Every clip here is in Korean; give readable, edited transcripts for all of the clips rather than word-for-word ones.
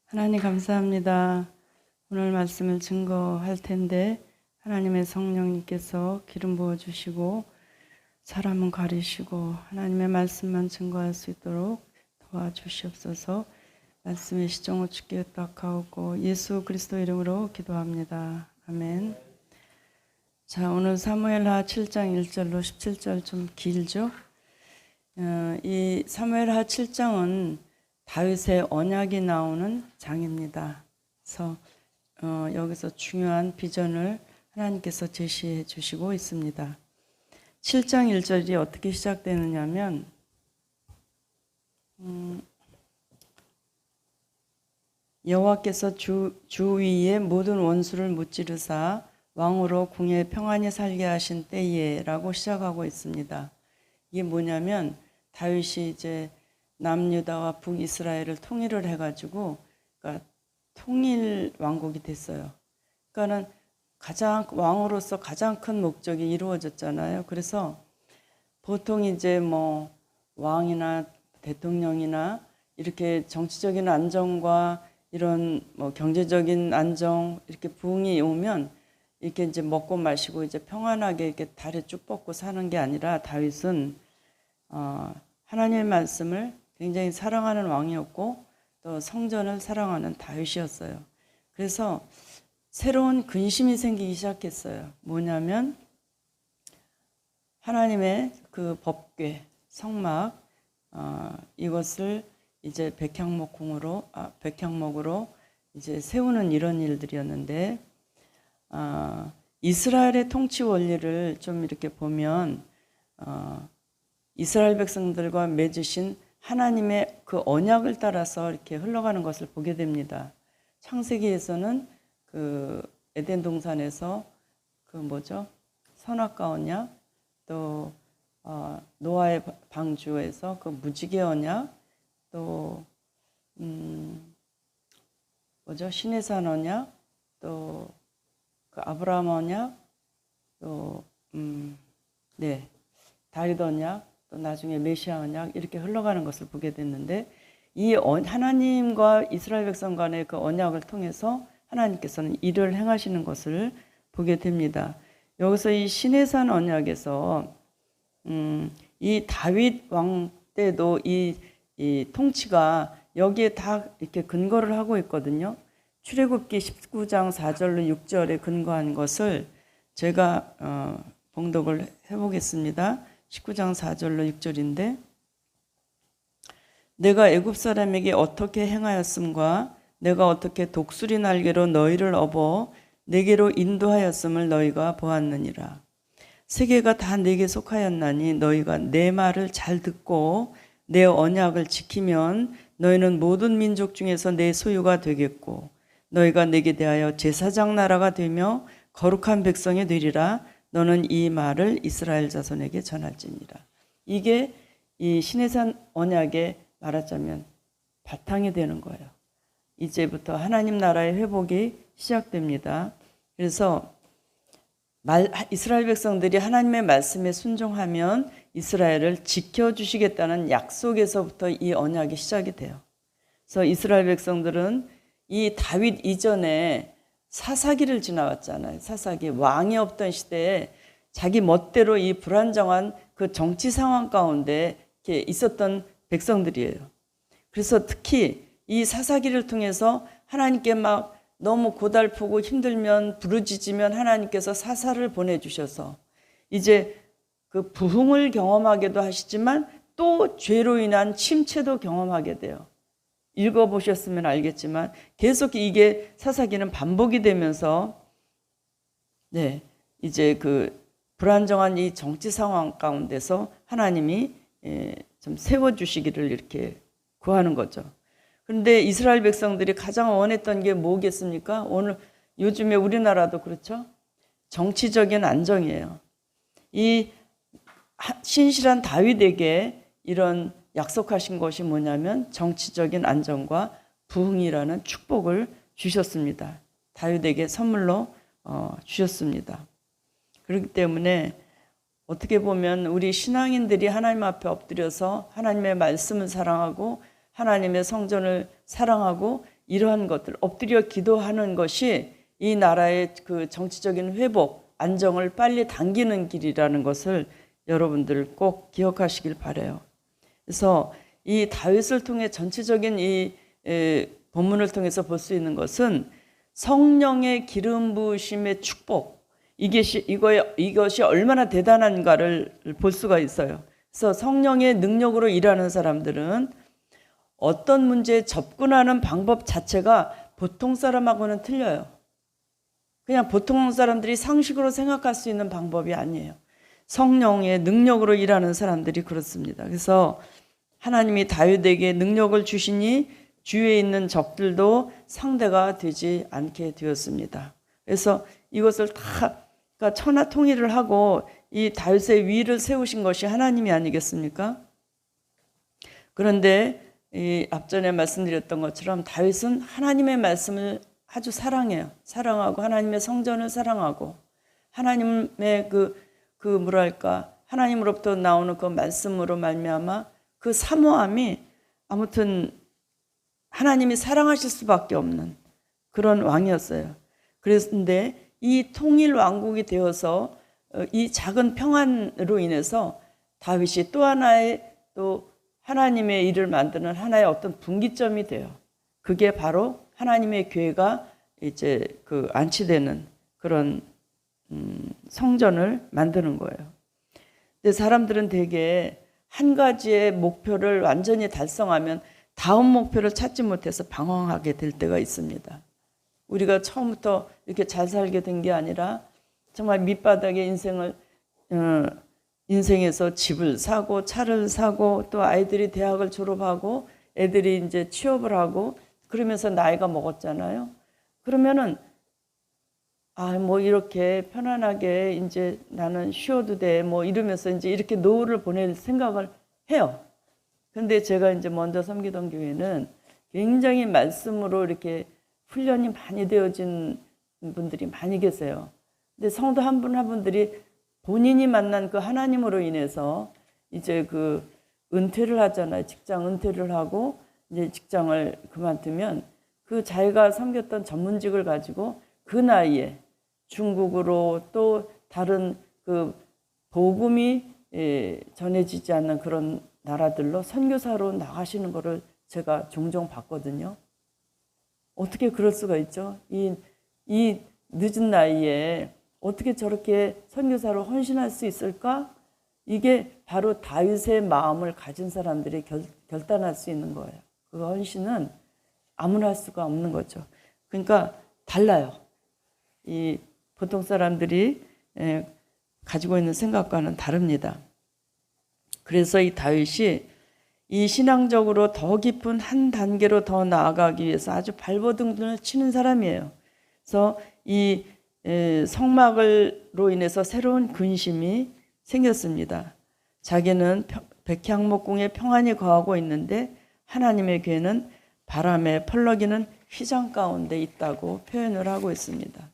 하나님 감사합니다. 오늘 말씀을 증거할 텐데 하나님의 성령님께서 기름 부어주시고 사람은 가리시고 하나님의 말씀만 증거할 수 있도록 도와주시옵소서. 말씀의 시종을 주께 탁하오고 예수 그리스도 이름으로 기도합니다. 아멘. 자, 오늘 사무엘하 7장 1절로 17절 좀 길죠? 이 사무엘하 7장은 다윗의 언약이 나오는 장입니다. 그래서 여기서 중요한 비전을 하나님께서 제시해 주시고 있습니다. 7장 1절이 어떻게 시작되느냐면 여호와께서 주 위에 모든 원수를 무찌르사 왕으로 궁에 평안히 살게 하신 때에 라고 시작하고 있습니다. 이게 뭐냐면 다윗이 이제 남유다와 북이스라엘을 통일을 해가지고 그러니까 통일 왕국이 됐어요. 그러니까는 왕으로서 가장 큰 목적이 이루어졌잖아요. 그래서 보통 이제 뭐 왕이나 대통령이나 이렇게 정치적인 안정과 이런 뭐 경제적인 안정 이렇게 부흥이 오면 이렇게 이제 먹고 마시고 이제 평안하게 이렇게 다리 쭉 뻗고 사는 게 아니라 다윗은 하나님의 말씀을 굉장히 사랑하는 왕이었고 또 성전을 사랑하는 다윗이었어요. 그래서 새로운 근심이 생기기 시작했어요. 뭐냐면 하나님의 그 법궤, 성막 이것을 이제 백향목으로 이제 세우는 이런 일들이었는데 이스라엘의 통치 원리를 좀 이렇게 보면 이스라엘 백성들과 맺으신 하나님의 그 언약을 따라서 이렇게 흘러가는 것을 보게 됩니다. 창세기에서는 그 에덴 동산에서 그 뭐죠? 선악과 언약, 또 노아의 방주에서 그 무지개 언약, 또 뭐죠? 시내산 언약, 또 그 아브라함 언약, 또 다윗 언약, 또 나중에 메시아 언약 이렇게 흘러가는 것을 보게 됐는데 이 하나님과 이스라엘 백성 간의 그 언약을 통해서 하나님께서는 일을 행하시는 것을 보게 됩니다. 여기서 이 시내산 언약에서 이 다윗 왕 때도 이 통치가 여기에 다 이렇게 근거를 하고 있거든요. 출애굽기 19장 4절로 6절에 근거한 것을 제가 봉독을 해보겠습니다. 19장 4절로 6절인데 내가 애굽 사람에게 어떻게 행하였음과 내가 어떻게 독수리 날개로 너희를 업어 내게로 인도하였음을 너희가 보았느니라. 세계가 다 내게 속하였나니 너희가 내 말을 잘 듣고 내 언약을 지키면 너희는 모든 민족 중에서 내 소유가 되겠고 너희가 내게 대하여 제사장 나라가 되며 거룩한 백성이 되리라. 너는 이 말을 이스라엘 자손에게 전할지니라. 이게 이 시내산 언약에 말하자면 바탕이 되는 거예요. 이제부터 하나님 나라의 회복이 시작됩니다. 그래서 이스라엘 백성들이 하나님의 말씀에 순종하면 이스라엘을 지켜주시겠다는 약속에서부터 이 언약이 시작이 돼요. 그래서 이스라엘 백성들은 이 다윗 이전에 사사기를 지나왔잖아요. 사사기 왕이 없던 시대에 자기 멋대로 이 불안정한 그 정치 상황 가운데 이렇게 있었던 백성들이에요. 그래서 특히 이 사사기를 통해서 하나님께 막 너무 고달프고 힘들면 부르짖으면 하나님께서 사사를 보내주셔서 이제 그 부흥을 경험하게도 하시지만 또 죄로 인한 침체도 경험하게 돼요. 읽어보셨으면 알겠지만 계속 이게 사사기는 반복이 되면서 이제 그 불안정한 이 정치 상황 가운데서 하나님이 좀 세워주시기를 이렇게 구하는 거죠. 그런데 이스라엘 백성들이 가장 원했던 게 뭐겠습니까? 오늘 요즘에 우리나라도 그렇죠? 정치적인 안정이에요. 이 신실한 다윗에게 이런 약속하신 것이 뭐냐면 정치적인 안정과 부흥이라는 축복을 주셨습니다. 다윗에게 선물로 주셨습니다. 그렇기 때문에 어떻게 보면 우리 신앙인들이 하나님 앞에 엎드려서 하나님의 말씀을 사랑하고 하나님의 성전을 사랑하고 이러한 것들 엎드려 기도하는 것이 이 나라의 그 정치적인 회복, 안정을 빨리 당기는 길이라는 것을 여러분들 꼭 기억하시길 바라요. 그래서 이 다윗을 통해 전체적인 이 본문을 통해서 볼 수 있는 것은 성령의 기름 부으심의 축복, 이것이 얼마나 대단한가를 볼 수가 있어요. 그래서 성령의 능력으로 일하는 사람들은 어떤 문제에 접근하는 방법 자체가 보통 사람하고는 틀려요. 그냥 보통 사람들이 상식으로 생각할 수 있는 방법이 아니에요. 성령의 능력으로 일하는 사람들이 그렇습니다. 그래서 하나님이 다윗에게 능력을 주시니 주위에 있는 적들도 상대가 되지 않게 되었습니다. 그래서 이것을 다 그러니까 천하통일을 하고 이 다윗의 위를 세우신 것이 하나님이 아니겠습니까? 그런데 이 앞전에 말씀드렸던 것처럼 다윗은 하나님의 말씀을 아주 사랑해요. 사랑하고 하나님의 성전을 사랑하고 하나님의 뭐랄까 하나님으로부터 나오는 그 말씀으로 말미암아 그 사모함이 아무튼 하나님이 사랑하실 수밖에 없는 그런 왕이었어요. 그런데 이 통일 왕국이 되어서 이 작은 평안으로 인해서 다윗이 또 하나의 또 하나님의 일을 만드는 하나의 어떤 분기점이 돼요. 그게 바로 하나님의 교회가 이제 그 안치되는 그런 성전을 만드는 거예요. 근데 사람들은 되게 한 가지의 목표를 완전히 달성하면 다음 목표를 찾지 못해서 방황하게 될 때가 있습니다. 우리가 처음부터 이렇게 잘 살게 된 게 아니라 정말 밑바닥에 인생에서 집을 사고 차를 사고 또 아이들이 대학을 졸업하고 애들이 이제 취업을 하고 그러면서 나이가 먹었잖아요. 그러면은 뭐 이렇게 편안하게 이제 나는 쉬어도 돼 뭐 이러면서 이제 이렇게 노후를 보낼 생각을 해요. 근데 제가 이제 먼저 섬기던 교회는 굉장히 말씀으로 이렇게 훈련이 많이 되어진 분들이 많이 계세요. 근데 성도 한 분 한 분들이 본인이 만난 그 하나님으로 인해서 이제 그 은퇴를 하잖아요. 직장 은퇴를 하고 이제 직장을 그만두면 그 자기가 섬겼던 전문직을 가지고 그 나이에 중국으로 또 다른 그 복음이 전해지지 않는 그런 나라들로 선교사로 나가시는 거를 제가 종종 봤거든요. 어떻게 그럴 수가 있죠? 이 늦은 나이에 어떻게 저렇게 선교사로 헌신할 수 있을까? 이게 바로 다윗의 마음을 가진 사람들이 결단할 수 있는 거예요. 그 헌신은 아무나 할 수가 없는 거죠. 그러니까 달라요. 이 보통 사람들이 가지고 있는 생각과는 다릅니다. 그래서 이 다윗이 이 신앙적으로 더 깊은 한 단계로 더 나아가기 위해서 아주 발버둥을 치는 사람이에요. 그래서 이 성막으로 인해서 새로운 근심이 생겼습니다. 자기는 백향목궁에 평안히 거하고 있는데 하나님의 교회는 바람에 펄럭이는 휘장 가운데 있다고 표현을 하고 있습니다.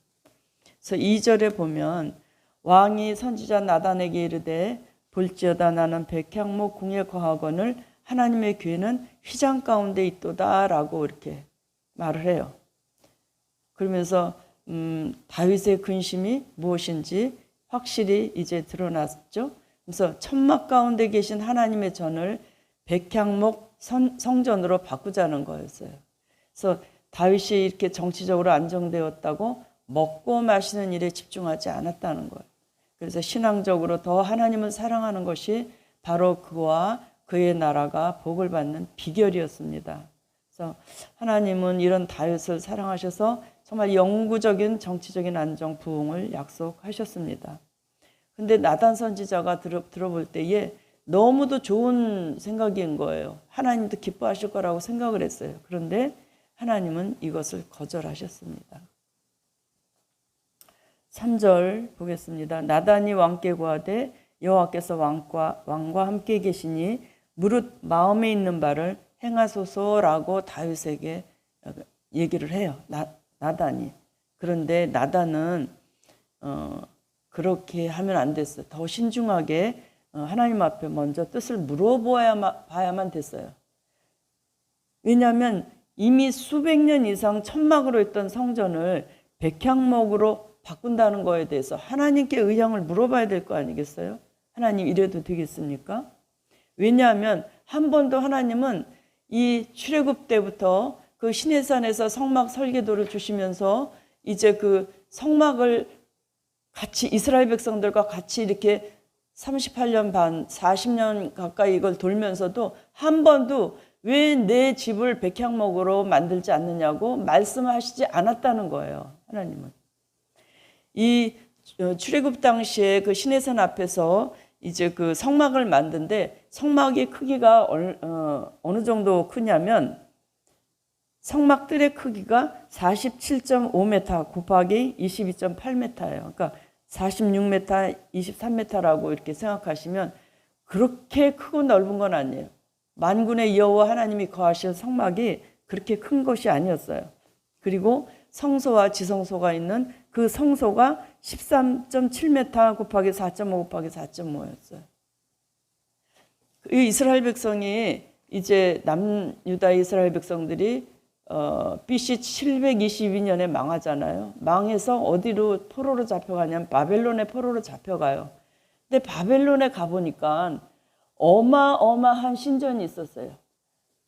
그래서 2절에 보면 왕이 선지자 나단에게 이르되 볼지어다 나는 백향목 궁에 거하거늘 하나님의 교회는 휘장 가운데 있도다라고 이렇게 말을 해요. 그러면서 다윗의 근심이 무엇인지 확실히 이제 드러났죠. 그래서 천막 가운데 계신 하나님의 전을 백향목 성전으로 바꾸자는 거였어요. 그래서 다윗이 이렇게 정치적으로 안정되었다고 먹고 마시는 일에 집중하지 않았다는 거예요. 그래서 신앙적으로 더 하나님을 사랑하는 것이 바로 그와 그의 나라가 복을 받는 비결이었습니다. 그래서 하나님은 이런 다윗을 사랑하셔서 정말 영구적인 정치적인 안정 부흥을 약속하셨습니다. 근데 나단 선지자가 들어볼 때에 너무도 좋은 생각인 거예요. 하나님도 기뻐하실 거라고 생각을 했어요. 그런데 하나님은 이것을 거절하셨습니다. 3절 보겠습니다. 나단이 왕께 구하되 여호와께서 왕과 함께 계시니 무릇 마음에 있는 바를 행하소서라고 다윗에게 얘기를 해요. 나단이. 그런데 나단은 그렇게 하면 안 됐어요. 더 신중하게 하나님 앞에 먼저 뜻을 물어봐야만 됐어요. 왜냐하면 이미 수백 년 이상 천막으로 있던 성전을 백향목으로 바꾼다는 거에 대해서 하나님께 의향을 물어봐야 될 거 아니겠어요? 하나님 이래도 되겠습니까? 왜냐하면 한 번도 하나님은 이 출애굽 때부터 그 시내산에서 성막 설계도를 주시면서 이제 그 성막을 같이 이스라엘 백성들과 같이 이렇게 38년 반, 40년 가까이 이걸 돌면서도 한 번도 왜 내 집을 백향목으로 만들지 않느냐고 말씀하시지 않았다는 거예요. 하나님은. 이 출애굽 당시에 그 시내산 앞에서 이제 그 성막을 만든데 성막의 크기가 어느 정도 크냐면 성막들의 크기가 47.5m 곱하기 22.8m예요. 그러니까 46m, 23m라고 이렇게 생각하시면 그렇게 크고 넓은 건 아니에요. 만군의 여호와 하나님이 거하실 성막이 그렇게 큰 것이 아니었어요. 그리고 성소와 지성소가 있는 그 성소가 13.7m 곱하기 4.5 곱하기 4.5였어요. 이 이스라엘 백성이 이제 남유다 이스라엘 백성들이 BC 722년에 망하잖아요. 망해서 어디로 포로로 잡혀가냐면 바벨론의 포로로 잡혀가요. 근데 바벨론에 가보니까 어마어마한 신전이 있었어요.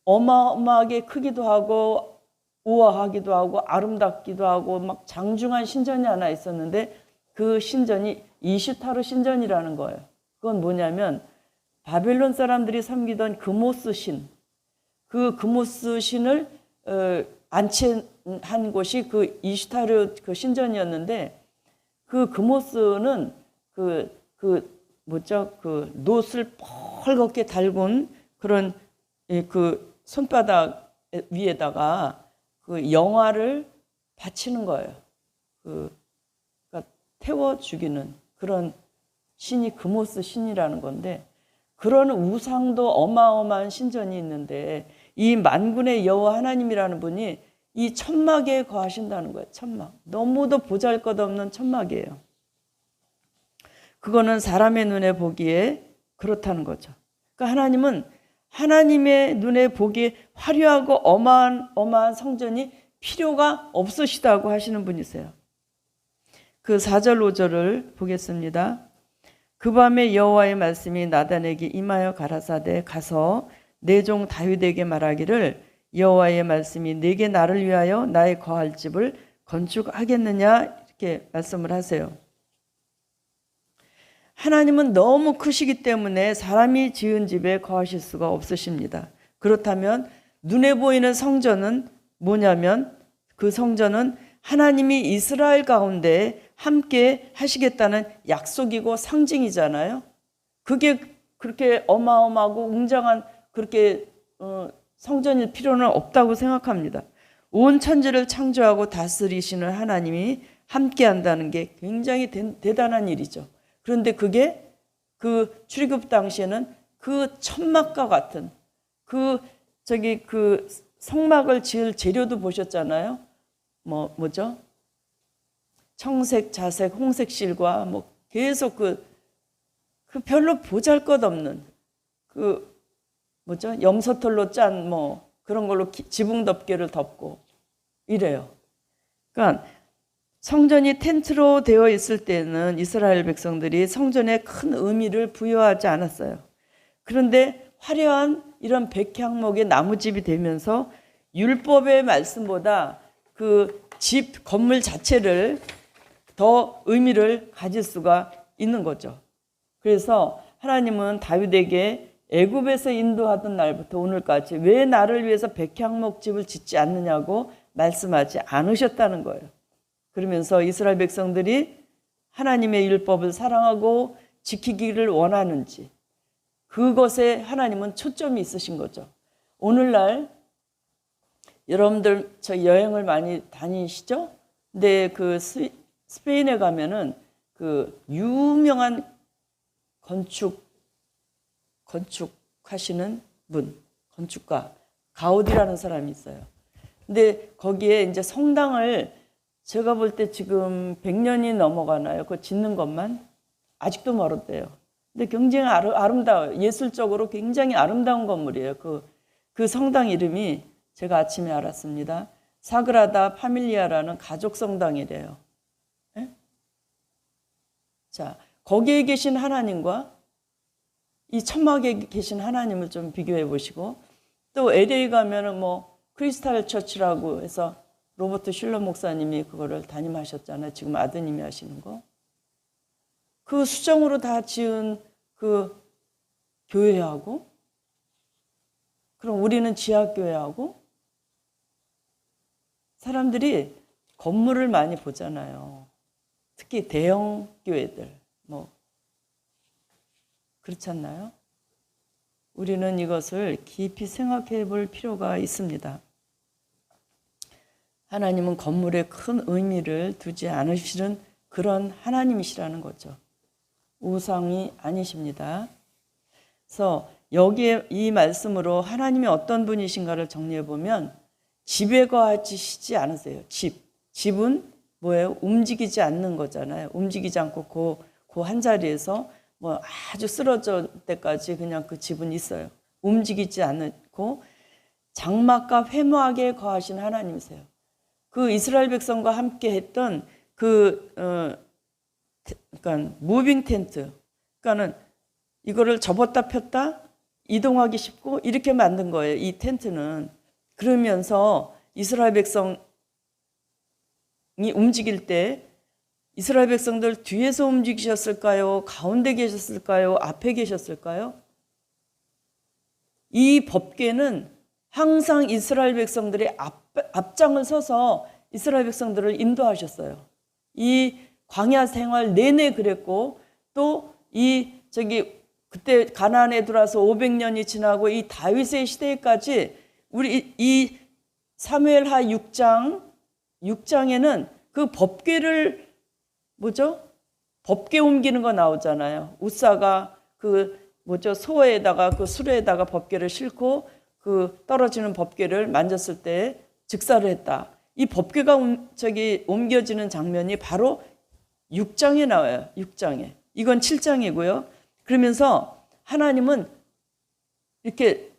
어마어마하게 크기도 하고 우아하기도 하고 아름답기도 하고 막 장중한 신전이 하나 있었는데 그 신전이 이슈타르 신전이라는 거예요. 그건 뭐냐면 바벨론 사람들이 섬기던 그모스 신, 그 그모스 신을 안치한 곳이 그 이슈타르 그 신전이었는데 그 그모스는 그 놋을 펄겋게 달군 그런 그 손바닥 위에다가 그 영화를 바치는 거예요. 그러니까 태워 죽이는 그런 신이 그모스 신이라는 건데 그런 우상도 어마어마한 신전이 있는데 이 만군의 여호와 하나님이라는 분이 이 천막에 거하신다는 거예요. 천막. 너무도 보잘것없는 천막이에요. 그거는 사람의 눈에 보기에 그렇다는 거죠. 그러니까 하나님은 하나님의 눈에 보기에 화려하고 어마한 성전이 필요가 없으시다고 하시는 분이세요. 그 4절 5절을 보겠습니다. 그 밤에 여호와의 말씀이 나단에게 임하여 가라사대 가서 내 종 다윗에게 말하기를 여호와의 말씀이 내게 나를 위하여 나의 거할 집을 건축하겠느냐 이렇게 말씀을 하세요. 하나님은 너무 크시기 때문에 사람이 지은 집에 거하실 수가 없으십니다. 그렇다면 눈에 보이는 성전은 뭐냐면 그 성전은 하나님이 이스라엘 가운데 함께 하시겠다는 약속이고 상징이잖아요. 그게 그렇게 어마어마하고 웅장한 그렇게 성전일 필요는 없다고 생각합니다. 온 천지를 창조하고 다스리시는 하나님이 함께 한다는 게 굉장히 대단한 일이죠. 그런데 그게 그 출애굽 당시에는 그 천막과 같은 그 성막을 지을 재료도 보셨잖아요. 뭐죠? 청색, 자색, 홍색 실과 계속 그 별로 보잘것없는 염소털로 짠 그런 걸로 지붕 덮개를 덮고 이래요. 그러니까 성전이 텐트로 되어 있을 때는 이스라엘 백성들이 성전에 큰 의미를 부여하지 않았어요. 그런데 화려한 이런 백향목의 나무집이 되면서 율법의 말씀보다 그 집 건물 자체를 더 의미를 가질 수가 있는 거죠. 그래서 하나님은 다윗에게 애굽에서 인도하던 날부터 오늘까지 왜 나를 위해서 백향목 집을 짓지 않느냐고 말씀하지 않으셨다는 거예요. 그러면서 이스라엘 백성들이 하나님의 율법을 사랑하고 지키기를 원하는지 그것에 하나님은 초점이 있으신 거죠. 오늘날 여러분들 저 여행을 많이 다니시죠? 근데 그 스페인에 가면은 그 유명한 건축하시는 분, 건축가 가우디라는 사람이 있어요. 근데 거기에 이제 성당을 제가 볼 때 지금 100년이 넘어가나요? 그거 짓는 것만 아직도 멀었대요. 근데 굉장히 아름다워요. 예술적으로 굉장히 아름다운 건물이에요. 그 성당 이름이 제가 아침에 알았습니다. 사그라다 파밀리아라는 가족 성당이래요. 예? 자, 거기에 계신 하나님과 이 천막에 계신 하나님을 좀 비교해 보시고, 또 LA 가면은 뭐 크리스탈 처치라고 해서 로버트 슐러 목사님이 그거를 담임하셨잖아요. 지금 아드님이 하시는 거. 그 수정으로 다 지은 그 교회하고, 그럼 우리는 지하교회하고, 사람들이 건물을 많이 보잖아요. 특히 대형 교회들 뭐 그렇지 않나요? 우리는 이것을 깊이 생각해 볼 필요가 있습니다. 하나님은 건물에 큰 의미를 두지 않으시는 그런 하나님이시라는 거죠. 우상이 아니십니다. 그래서 여기에 이 말씀으로 하나님이 어떤 분이신가를 정리해 보면, 집에 거하시지 않으세요. 집은 뭐예요? 움직이지 않는 거잖아요. 움직이지 않고 그 한 자리에서 뭐 아주 쓰러질 때까지 그냥 그 집은 있어요. 움직이지 않고 장막과 회막에 거하신 하나님이세요. 그 이스라엘 백성과 함께 했던 그러니까 무빙 텐트, 그러니까는 이거를 접었다 폈다 이동하기 쉽고 이렇게 만든 거예요. 이 텐트는. 그러면서 이스라엘 백성이 움직일 때 이스라엘 백성들 뒤에서 움직이셨을까요? 가운데 계셨을까요? 앞에 계셨을까요? 이 법궤는 항상 이스라엘 백성들의 앞장을 서서 이스라엘 백성들을 인도하셨어요. 이 광야 생활 내내 그랬고, 또 그때 가나안에 들어와서 500년이 지나고 이 다윗의 시대까지 우리 이 사무엘하 6장에는 그 법궤를 법궤 옮기는 거 나오잖아요. 우사가 소에다가 그 수레에다가 법궤를 싣고 그 떨어지는 법궤를 만졌을 때 즉사를 했다. 이 법궤가 옮겨지는 장면이 바로 6장에 나와요. 6장에. 이건 7장이고요. 그러면서 하나님은 이렇게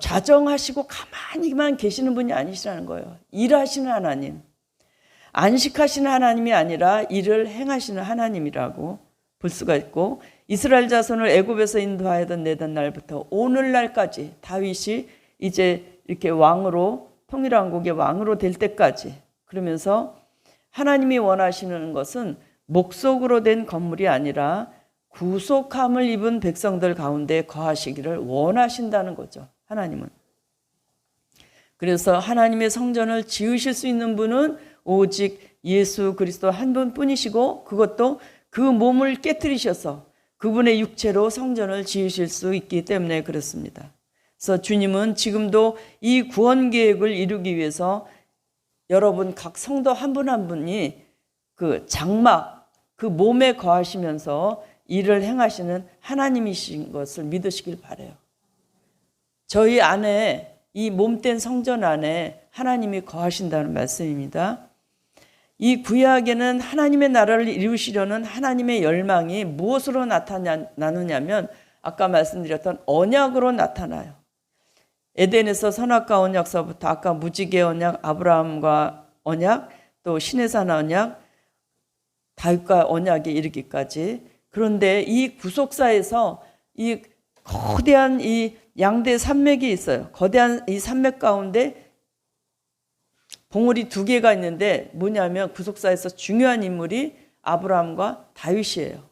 좌정하시고 가만히만 계시는 분이 아니시라는 거예요. 일하시는 하나님. 안식하시는 하나님이 아니라 일을 행하시는 하나님이라고 볼 수가 있고, 이스라엘 자손을 애굽에서 인도하여던 내던 날부터 오늘날까지 다윗이 이제 이렇게 왕으로, 통일왕국의 왕으로 될 때까지, 그러면서 하나님이 원하시는 것은 목속으로 된 건물이 아니라 구속함을 입은 백성들 가운데 거하시기를 원하신다는 거죠. 하나님은. 그래서 하나님의 성전을 지으실 수 있는 분은 오직 예수 그리스도 한 분뿐이시고, 그것도 그 몸을 깨뜨리셔서 그분의 육체로 성전을 지으실 수 있기 때문에 그렇습니다. 그래서 주님은 지금도 이 구원 계획을 이루기 위해서 여러분 각 성도 한 분 한 분이 그 장막, 그 몸에 거하시면서 일을 행하시는 하나님이신 것을 믿으시길 바라요. 저희 안에, 이 몸된 성전 안에 하나님이 거하신다는 말씀입니다. 이 구약에는 하나님의 나라를 이루시려는 하나님의 열망이 무엇으로 나타나느냐면, 아까 말씀드렸던 언약으로 나타나요. 에덴에서 선악과 언약서부터 아까 무지개 언약, 아브라함과 언약, 또 시내산 언약, 다윗과 언약에 이르기까지. 그런데 이 구속사에서 이 거대한 이 양대 산맥이 있어요. 거대한 이 산맥 가운데 봉우리 2개가 있는데, 뭐냐면 구속사에서 중요한 인물이 아브라함과 다윗이에요.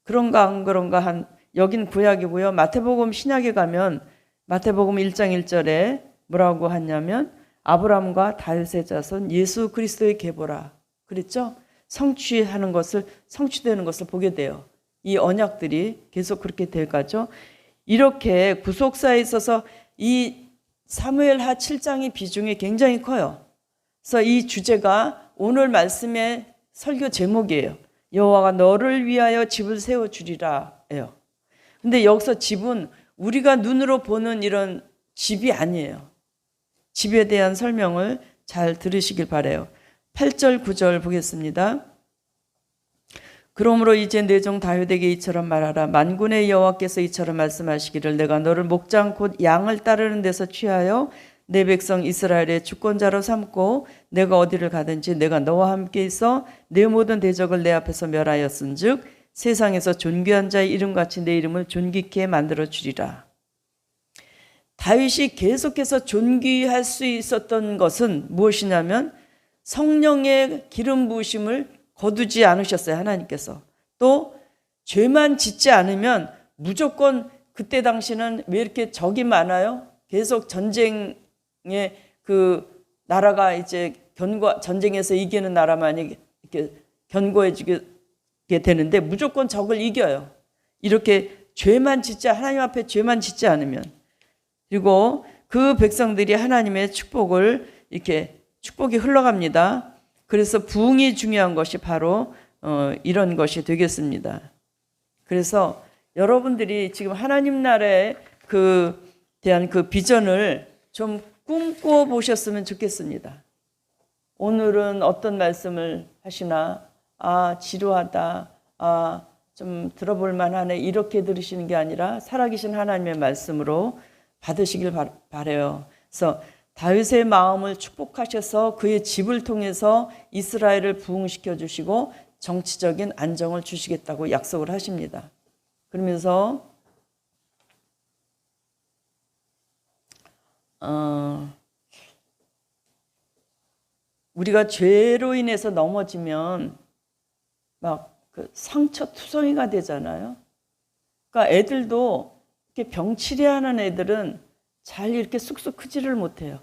그런가 안 그런가 한, 여긴 구약이고요. 마태복음 신약에 가면 마태복음 1장 1절에 뭐라고 하냐면, 아브라함과 다윗의 자손 예수 그리스도의 계보라 그랬죠. 성취되는 것을 보게 돼요. 이 언약들이 계속 그렇게 돼가죠. 이렇게 구속사에 있어서 이 사무엘하 7장의 비중이 굉장히 커요. 그래서 이 주제가 오늘 말씀의 설교 제목이에요. 여호와가 너를 위하여 집을 세워주리라예요. 근데 여기서 집은 우리가 눈으로 보는 이런 집이 아니에요. 집에 대한 설명을 잘 들으시길 바라요. 8절 9절 보겠습니다. 그러므로 이제 내 종 다윗에게 이처럼 말하라. 만군의 여호와께서 이처럼 말씀하시기를, 내가 너를 목장 곧 양을 따르는 데서 취하여 내 백성 이스라엘의 주권자로 삼고 내가 어디를 가든지 내가 너와 함께 있어 내 모든 대적을 내 앞에서 멸하였은즉 세상에서 존귀한 자의 이름같이 내 이름을 존귀케 만들어 주리라. 다윗이 계속해서 존귀할 수 있었던 것은 무엇이냐면 성령의 기름 부으심을 거두지 않으셨어요. 하나님께서. 또 죄만 짓지 않으면 무조건, 그때 당시는 왜 이렇게 적이 많아요? 계속 전쟁에 그 나라가 이제 전쟁에서 이기는 나라만 이렇게 견고해지게 되는데 무조건 적을 이겨요. 이렇게 하나님 앞에 죄만 짓지 않으면. 그리고 그 백성들이 하나님의 축복이 흘러갑니다. 그래서 부흥이 중요한 것이 바로 이런 것이 되겠습니다. 그래서 여러분들이 지금 하나님 나라에 대한 그 비전을 좀 꿈꿔 보셨으면 좋겠습니다. 오늘은 어떤 말씀을 하시나? 지루하다. 좀 들어볼 만하네. 이렇게 들으시는 게 아니라 살아계신 하나님의 말씀으로 받으시길 바라요. 그래서 다윗의 마음을 축복하셔서 그의 집을 통해서 이스라엘을 부흥시켜 주시고 정치적인 안정을 주시겠다고 약속을 하십니다. 그러면서 우리가 죄로 인해서 넘어지면 막 그 상처투성이가 되잖아요. 그러니까 애들도 이렇게 병치레하는 애들은 잘 이렇게 쑥쑥 크지를 못해요.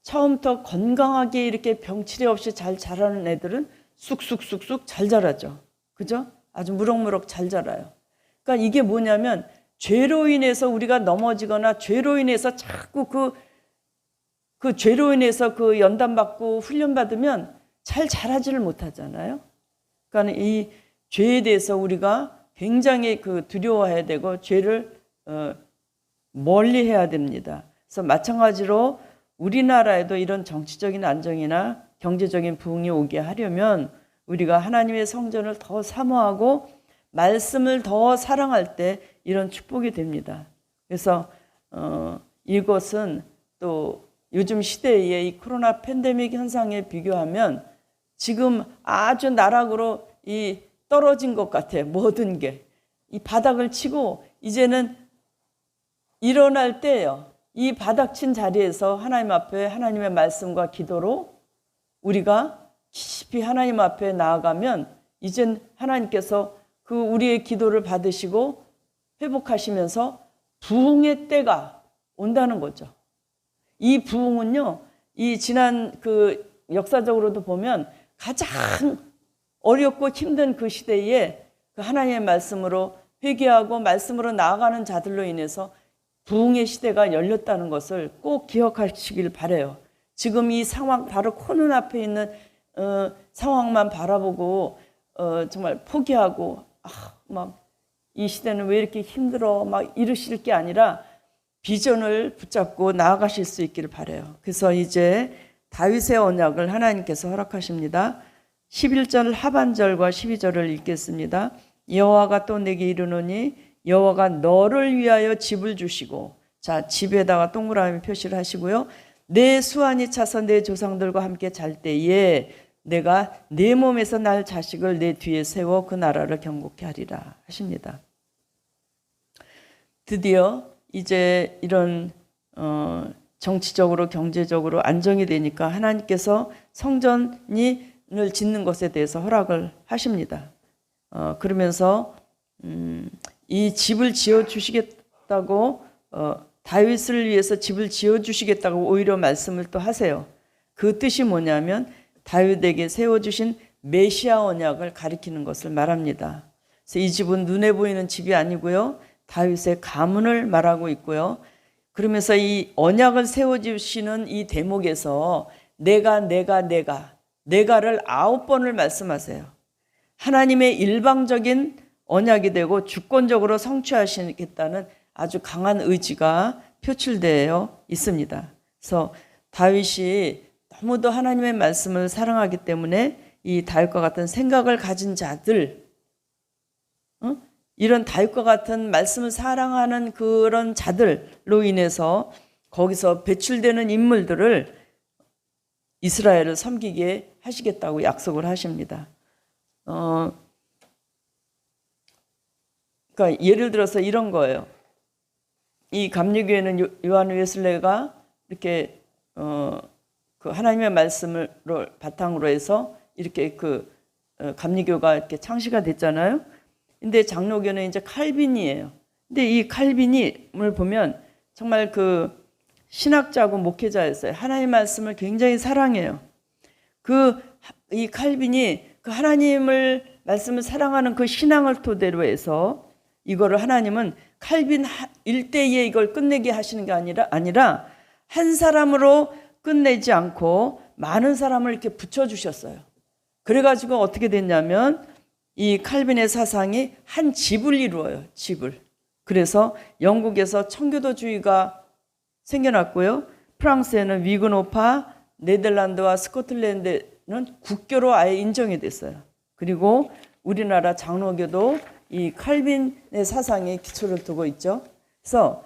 처음부터 건강하게 이렇게 병치레 없이 잘 자라는 애들은 쑥쑥쑥쑥 잘 자라죠. 그죠? 아주 무럭무럭 잘 자라요. 그러니까 이게 뭐냐면 죄로 인해서 우리가 넘어지거나 죄로 인해서 자꾸 그 죄로 인해서 그 연단받고 훈련받으면 잘 자라지를 못하잖아요. 그러니까 이 죄에 대해서 우리가 굉장히 두려워해야 되고 죄를 멀리 해야 됩니다. 그래서 마찬가지로 우리나라에도 이런 정치적인 안정이나 경제적인 부흥이 오게 하려면 우리가 하나님의 성전을 더 사모하고 말씀을 더 사랑할 때 이런 축복이 됩니다. 그래서 이것은 또 요즘 시대의 이 코로나 팬데믹 현상에 비교하면 지금 아주 나락으로 떨어진 것 같아요. 모든 게. 이 바닥을 치고 이제는 일어날 때예요. 이 바닥친 자리에서 하나님 앞에 하나님의 말씀과 기도로 우리가 깊이 하나님 앞에 나아가면 이젠 하나님께서 우리의 기도를 받으시고 회복하시면서 부흥의 때가 온다는 거죠. 이 부흥은요, 이 지난 역사적으로도 보면 가장 어렵고 힘든 그 시대에 하나님의 말씀으로 회개하고 말씀으로 나아가는 자들로 인해서 부흥의 시대가 열렸다는 것을 꼭 기억하시길 바라요. 지금 이 상황, 바로 코눈 앞에 있는 상황만 바라보고 정말 포기하고 막 이 시대는 왜 이렇게 힘들어 막 이러실 게 아니라 비전을 붙잡고 나아가실 수 있기를 바라요. 그래서 이제 다윗의 언약을 하나님께서 허락하십니다. 11절 하반절과 12절을 읽겠습니다. 여호와가 또 내게 이르노니 여호와가 너를 위하여 집을 주시고, 자, 집에다가 동그라미 표시를 하시고요. 내 수완이 차서 내 조상들과 함께 잘 때에 내가 내 몸에서 날 자식을 내 뒤에 세워 그 나라를 경고케 하리라 하십니다. 드디어 이제 이런 정치적으로 경제적으로 안정이 되니까 하나님께서 성전을 짓는 것에 대해서 허락을 하십니다. 그러면서 이 집을 지어주시겠다고 다윗을 위해서 집을 지어주시겠다고 오히려 말씀을 또 하세요. 그 뜻이 뭐냐면 다윗에게 세워주신 메시아 언약을 가리키는 것을 말합니다. 그래서 이 집은 눈에 보이는 집이 아니고요, 다윗의 가문을 말하고 있고요. 그러면서 이 언약을 세워주시는 이 대목에서 내가를 9번을 말씀하세요. 하나님의 일방적인 언약이 되고 주권적으로 성취하시겠다는 아주 강한 의지가 표출되어 있습니다. 그래서 다윗이 너무도 하나님의 말씀을 사랑하기 때문에 이 다윗과 같은 생각을 가진 자들, 이런 다윗과 같은 말씀을 사랑하는 그런 자들로 인해서 거기서 배출되는 인물들을 이스라엘을 섬기게 하시겠다고 약속을 하십니다. 그러니까 예를 들어서 이런 거예요. 이 감리교회는 요한 웨슬레가 이렇게 그 하나님의 말씀을 바탕으로 해서 이렇게 감리교가 이렇게 창시가 됐잖아요. 근데 장로교는 이제 칼빈이에요. 근데 이 칼빈임을 보면 정말 그 신학자고 목회자였어요. 하나님의 말씀을 굉장히 사랑해요. 이 칼빈이 그 하나님을 말씀을 사랑하는 그 신앙을 토대로 해서 이거를 하나님은 칼빈 일대에 이걸 끝내게 하시는 게 아니라 한 사람으로 끝내지 않고 많은 사람을 이렇게 붙여주셨어요. 그래가지고 어떻게 됐냐면 이 칼빈의 사상이 한 집을 이루어요. 집을. 그래서 영국에서 청교도주의가 생겨났고요. 프랑스에는 위그노파, 네덜란드와 스코틀랜드는 국교로 아예 인정이 됐어요. 그리고 우리나라 장로교도 이 칼빈의 사상에 기초를 두고 있죠. 그래서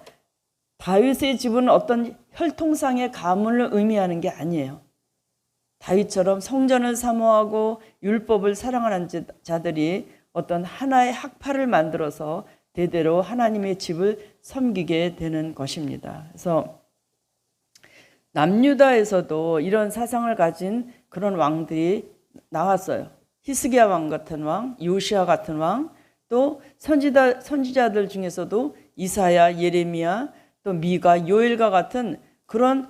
다윗의 집은 어떤 혈통상의 가문을 의미하는 게 아니에요. 다윗처럼 성전을 사모하고 율법을 사랑하는 자들이 어떤 하나의 학파를 만들어서 대대로 하나님의 집을 섬기게 되는 것입니다. 그래서 남유다에서도 이런 사상을 가진 그런 왕들이 나왔어요. 히스기야 왕 같은 왕, 요시야 같은 왕, 또 선지자들 중에서도 이사야, 예레미야, 또 미가, 요엘과 같은 그런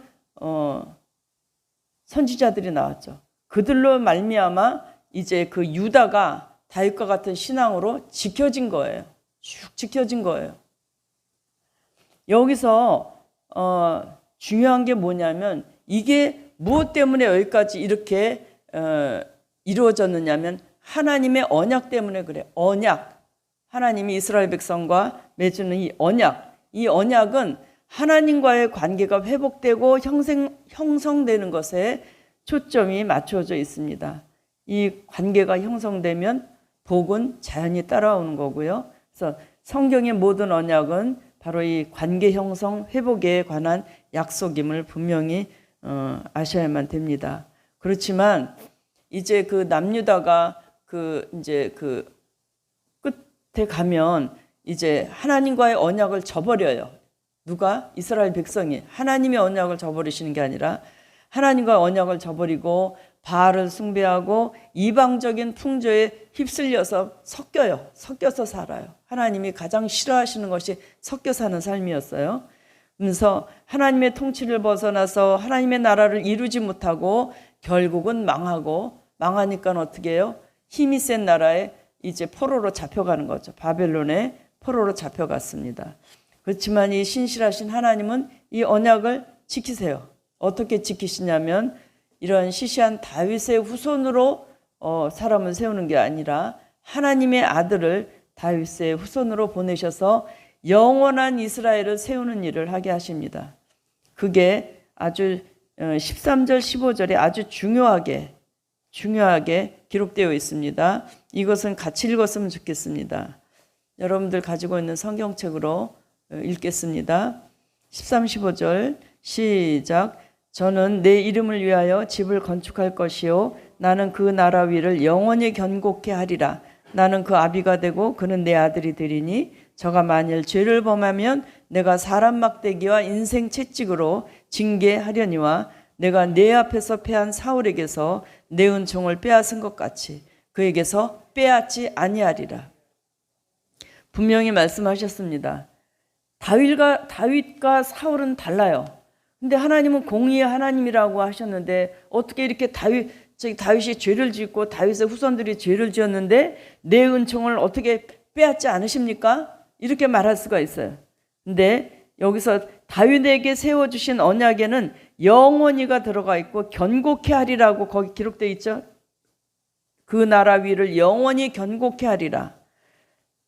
선지자들이 나왔죠. 그들로 말미암아 이제 그 유다가 다윗과 같은 신앙으로 지켜진 거예요. 쭉 지켜진 거예요. 여기서 중요한 게 뭐냐면 이게 무엇 때문에 여기까지 이렇게 이루어졌느냐면 하나님의 언약 때문에 그래. 언약. 하나님이 이스라엘 백성과 맺는 이 언약은 하나님과의 관계가 회복되고 형성되는 것에 초점이 맞춰져 있습니다. 이 관계가 형성되면 복은 자연히 따라오는 거고요. 그래서 성경의 모든 언약은 바로 이 관계 형성 회복에 관한 약속임을 분명히 아셔야만 됩니다. 그렇지만 이제 그 남유다가 이제 끝에 가면 이제 하나님과의 언약을 저버려요. 누가? 이스라엘 백성이 하나님의 언약을 저버리시는 게 아니라 하나님과 언약을 저버리고 바알을 숭배하고 이방적인 풍조에 휩쓸려서 섞여서 살아요. 하나님이 가장 싫어하시는 것이 섞여 사는 삶이었어요. 그래서 하나님의 통치를 벗어나서 하나님의 나라를 이루지 못하고 결국은 망하니까 어떻게 해요? 힘이 센 나라에 이제 포로로 잡혀가는 거죠. 바벨론에 포로로 잡혀갔습니다. 그렇지만 이 신실하신 하나님은 이 언약을 지키세요. 어떻게 지키시냐면 이런 시시한 다윗의 후손으로 사람을 세우는 게 아니라 하나님의 아들을 다윗의 후손으로 보내셔서 영원한 이스라엘을 세우는 일을 하게 하십니다. 그게 아주 13절 15절에 아주 중요하게 기록되어 있습니다. 이것은 같이 읽었으면 좋겠습니다. 여러분들 가지고 있는 성경책으로 읽겠습니다. 13, 15절 시작. 저는 내 이름을 위하여 집을 건축할 것이요 나는 그 나라 위를 영원히 견고케 하리라. 나는 그 아비가 되고 그는 내 아들이 되리니 저가 만일 죄를 범하면 내가 사람 막대기와 인생 채찍으로 징계하려니와 내가 내 앞에서 패한 사울에게서 내 은총을 빼앗은 것 같이 그에게서 빼앗지 아니하리라. 분명히 말씀하셨습니다. 다윗과 사울은 달라요. 근데 하나님은 공의의 하나님이라고 하셨는데 어떻게 이렇게 다윗이 죄를 짓고 다윗의 후손들이 죄를 지었는데 내 은총을 어떻게 빼앗지 않으십니까? 이렇게 말할 수가 있어요. 근데 여기서 다윗에게 세워주신 언약에는 영원히가 들어가 있고 견고케 하리라고 거기 기록되어 있죠. 그 나라 위를 영원히 견고케 하리라.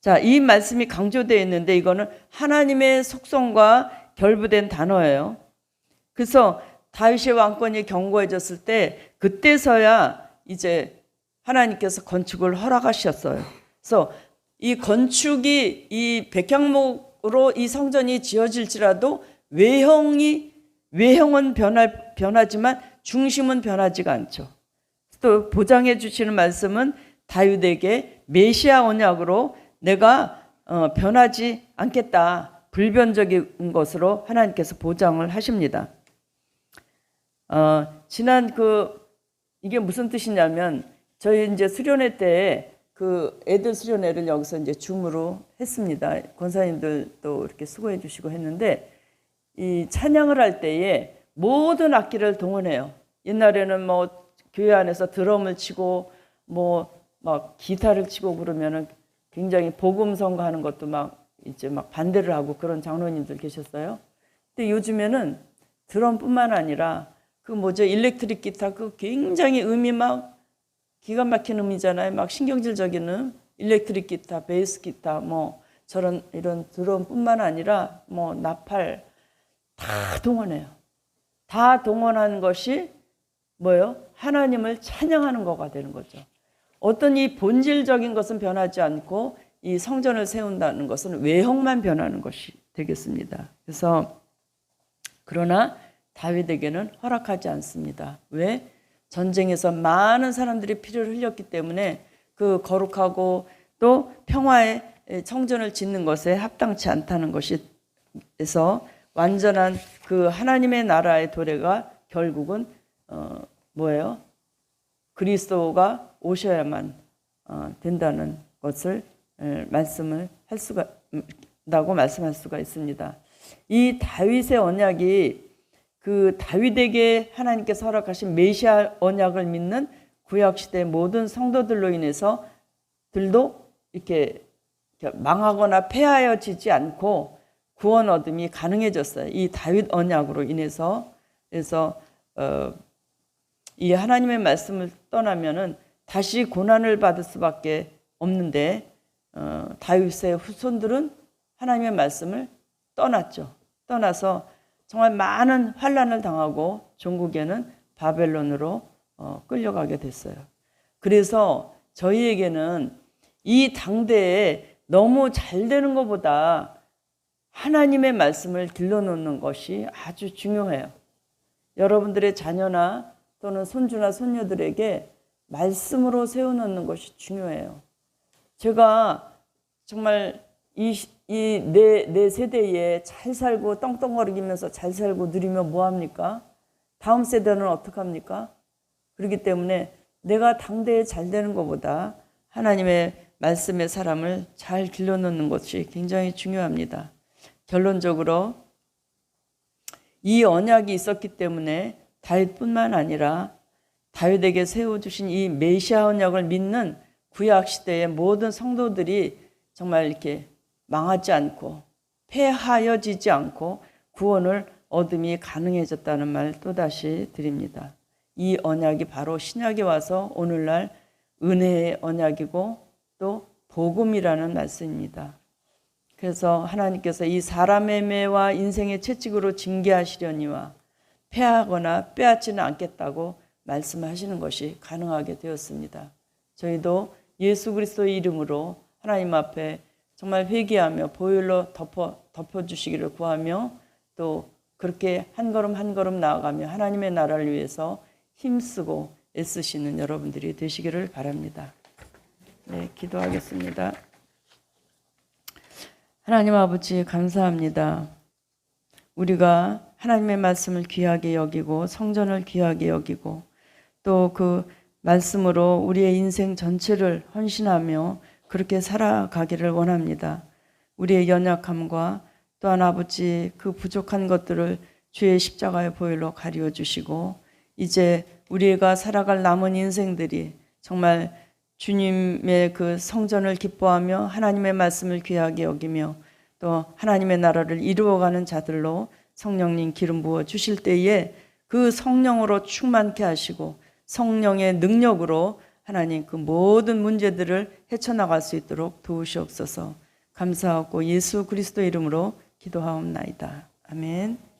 자, 이 말씀이 강조되어 있는데 이거는 하나님의 속성과 결부된 단어예요. 그래서 다윗의 왕권이 견고해졌을 때 그때서야 이제 하나님께서 건축을 허락하셨어요. 그래서 이 건축이 이 백향목으로 이 성전이 지어질지라도 외형이 외형은 변하지만 중심은 변하지가 않죠. 또 보장해 주시는 말씀은 다윗에게 메시아 언약으로 내가 변하지 않겠다, 불변적인 것으로 하나님께서 보장을 하십니다. 지난 이게 무슨 뜻이냐면, 저희 이제 수련회 때 그 애들 수련회를 여기서 이제 줌으로 했습니다. 권사님들도 이렇게 수고해 주시고 했는데, 이 찬양을 할 때에 모든 악기를 동원해요. 옛날에는 뭐 교회 안에서 드럼을 치고 뭐 막 기타를 치고 그러면은 굉장히 복음 선거하는 것도 막 이제 막 반대를 하고 그런 장로님들 계셨어요. 근데 요즘에는 드럼뿐만 아니라 일렉트릭 기타, 굉장히 음이 막 기가 막힌 음이잖아요. 막 신경질적인 음, 일렉트릭 기타, 베이스 기타, 뭐 이런 드럼뿐만 아니라 뭐 나팔 다 동원해요. 다 동원하는 것이 뭐예요? 하나님을 찬양하는 거가 되는 거죠. 어떤 이 본질적인 것은 변하지 않고 이 성전을 세운다는 것은 외형만 변하는 것이 되겠습니다. 그래서 그러나 다윗에게는 허락하지 않습니다. 왜? 전쟁에서 많은 사람들이 피를 흘렸기 때문에 그 거룩하고 또 평화의 성전을 짓는 것에 합당치 않다는 것이에서 완전한 그 하나님의 나라의 도래가 결국은 뭐예요? 그리스도가 오셔야만 된다는 것을 말씀을 할 수가 있다고 말씀할 수가 있습니다. 이 다윗의 언약이 그 다윗에게 하나님께서 허락하신 메시아 언약을 믿는 구약시대 모든 성도들로 인해서 들도 이렇게 망하거나 폐하여지지 않고 구원 얻음이 가능해졌어요. 이 다윗 언약으로 인해서. 그래서 이 하나님의 말씀을 떠나면은 다시 고난을 받을 수밖에 없는데, 다윗의 후손들은 하나님의 말씀을 떠났죠. 떠나서 정말 많은 환난을 당하고 종국에는 바벨론으로 끌려가게 됐어요. 그래서 저희에게는 이 당대에 너무 잘 되는 것보다 하나님의 말씀을 길러놓는 것이 아주 중요해요. 여러분들의 자녀나 또는 손주나 손녀들에게 말씀으로 세워놓는 것이 중요해요. 제가 정말 내 세대에 잘 살고 떵떵거리면서 잘 살고 누리면 뭐합니까? 다음 세대는 어떡합니까? 그렇기 때문에 내가 당대에 잘 되는 것보다 하나님의 말씀의 사람을 잘 길러놓는 것이 굉장히 중요합니다. 결론적으로 이 언약이 있었기 때문에 다윗뿐만 아니라 다윗에게 세워주신 이 메시아 언약을 믿는 구약시대의 모든 성도들이 정말 이렇게 망하지 않고 폐하여지지 않고 구원을 얻음이 가능해졌다는 말 또다시 드립니다. 이 언약이 바로 신약에 와서 오늘날 은혜의 언약이고 또 복음이라는 말씀입니다. 그래서 하나님께서 이 사람의 매와 인생의 채찍으로 징계하시려니와 패하거나 빼앗지는 않겠다고 말씀하시는 것이 가능하게 되었습니다. 저희도 예수 그리스도의 이름으로 하나님 앞에 정말 회개하며 보혈로 덮어주시기를 구하며 또 그렇게 한 걸음 한 걸음 나아가며 하나님의 나라를 위해서 힘쓰고 애쓰시는 여러분들이 되시기를 바랍니다. 네, 기도하겠습니다. 하나님 아버지 감사합니다. 우리가 하나님의 말씀을 귀하게 여기고 성전을 귀하게 여기고 또 그 말씀으로 우리의 인생 전체를 헌신하며 그렇게 살아가기를 원합니다. 우리의 연약함과 또한 아버지 그 부족한 것들을 주의 십자가의 보혈로 가리워 주시고 이제 우리가 살아갈 남은 인생들이 정말 주님의 그 성전을 기뻐하며 하나님의 말씀을 귀하게 여기며 또 하나님의 나라를 이루어가는 자들로 성령님 기름 부어 주실 때에 그 성령으로 충만케 하시고 성령의 능력으로 하나님 그 모든 문제들을 헤쳐나갈 수 있도록 도우시옵소서. 감사하고 예수 그리스도 이름으로 기도하옵나이다. 아멘.